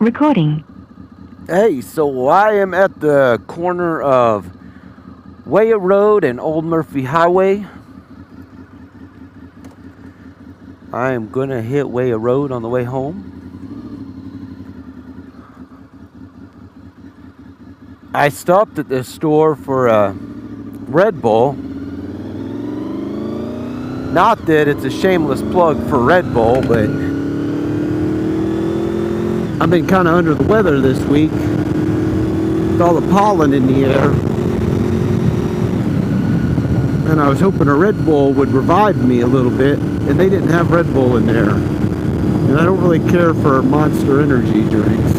Recording. Hey, so I am at the corner of Wayah Road and Old Murphy Highway. I am gonna hit Wayah Road on the way home. I stopped at this store for a Red Bull. Not that it's a shameless plug for Red Bull, but I've been kind of under the weather this week with all the pollen in the air, and I was hoping a Red Bull would revive me a little bit, and they didn't have Red Bull in there, and I don't really care for Monster Energy drinks.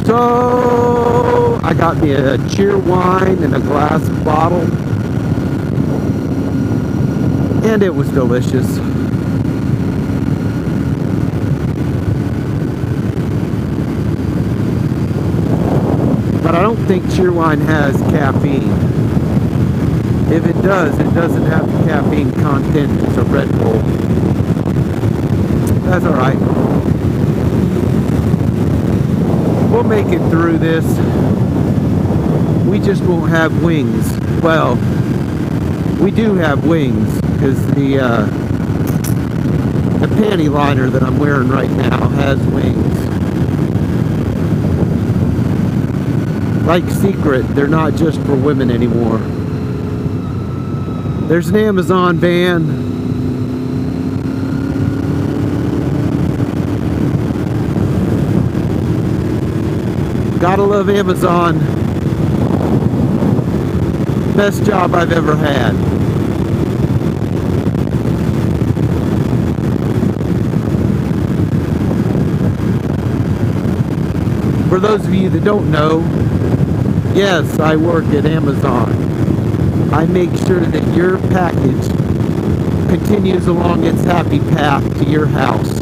So I got me a cheer wine in a glass bottle, and it was delicious. But I don't think cheerwine has caffeine. If it does, it doesn't have the caffeine content as a Red Bull. That's alright. We'll make it through this. We just won't have wings. Well, we do have wings because the panty liner that I'm wearing right now has wings. Like Secret, they're not just for women anymore. There's an Amazon van. Gotta love Amazon. Best job I've ever had. For those of you that don't know, yes, I work at Amazon. I make sure that your package continues along its happy path to your house.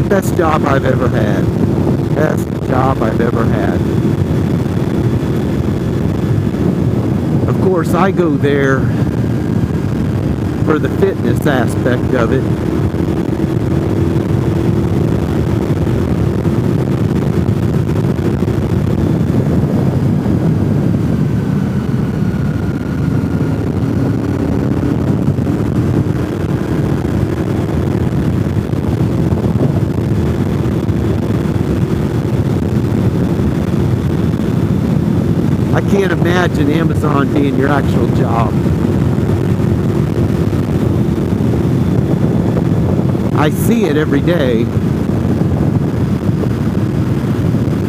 Best job I've ever had. Best job I've ever had. Of course, I go there for the fitness aspect of it. I can't imagine Amazon being your actual job. I see it every day.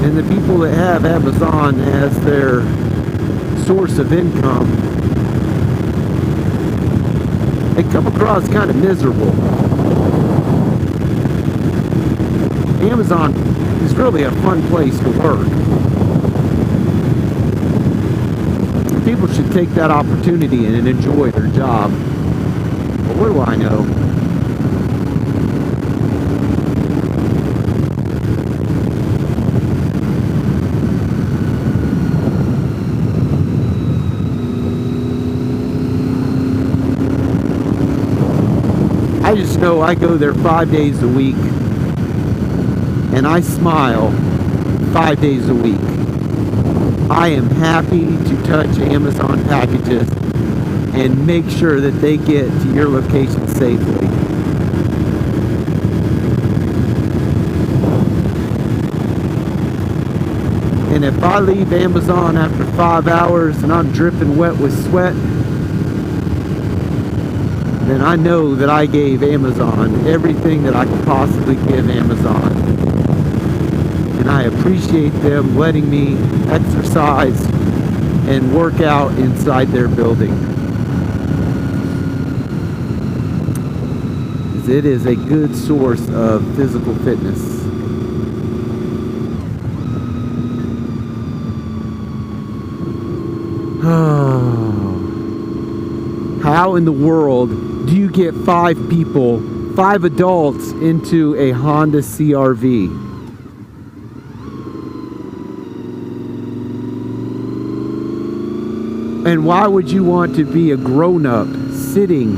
And the people that have Amazon as their source of income, they come across kind of miserable. Amazon is really a fun place to work. People should take that opportunity and enjoy their job. But what do I know? I just know I go there 5 days a week, and I smile 5 days a week. I am happy to touch Amazon packages and make sure that they get to your location safely. And if I leave Amazon after 5 hours and I'm dripping wet with sweat, then I know that I gave Amazon everything that I could possibly give Amazon. And I appreciate them letting me exercise and work out inside their building. It is a good source of physical fitness. How in the world do you get 5 people, 5 adults into a Honda CR-V? And why would you want to be a grown-up sitting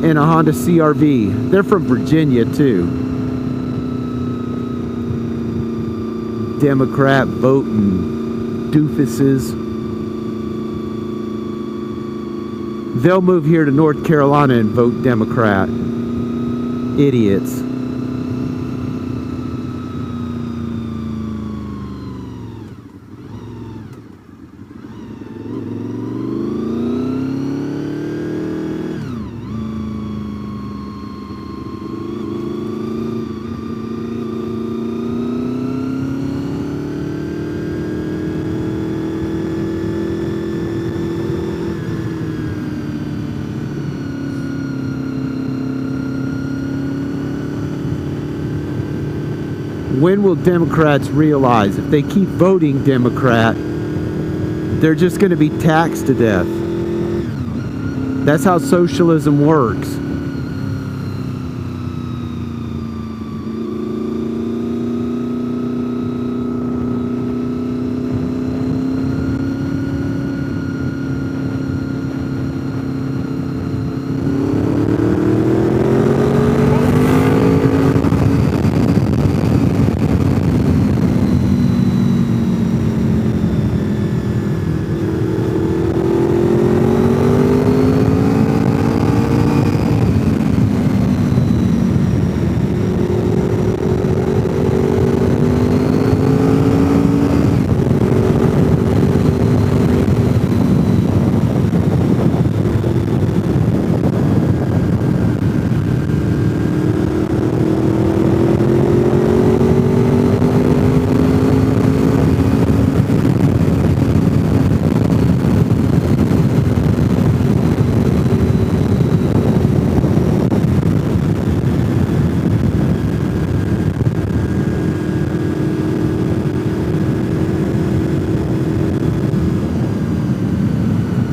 in a Honda CR-V? They're from Virginia too. Democrat voting doofuses. They'll move here to North Carolina and vote Democrat. Idiots. When will Democrats realize if they keep voting Democrat, they're just going to be taxed to death? That's how socialism works.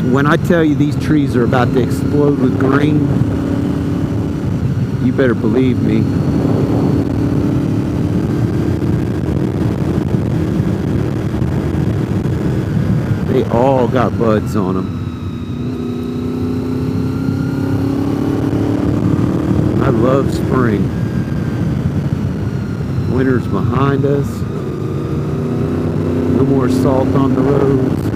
When I tell you these trees are about to explode with green, you better believe me. They all got buds on them. I love spring. Winter's behind us. No more salt on the roads.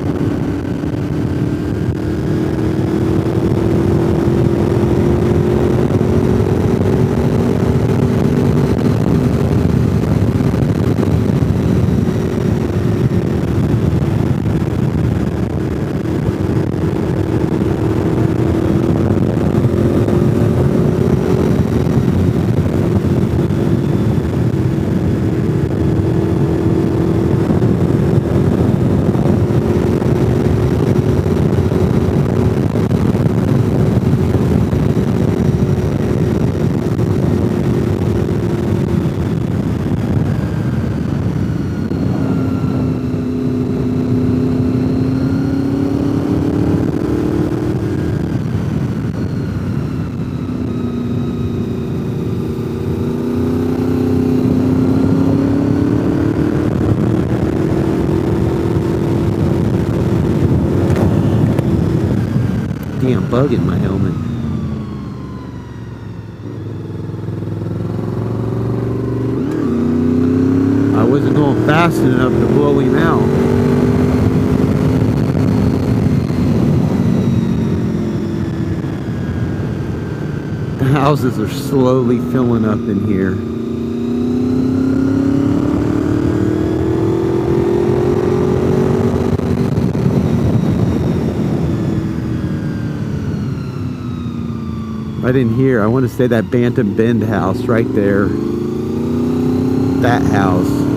Damn bug in my helmet. I wasn't going fast enough to blow him out. The houses are slowly filling up in here. I didn't hear. I want to say that Bantam Bend house right there. That house.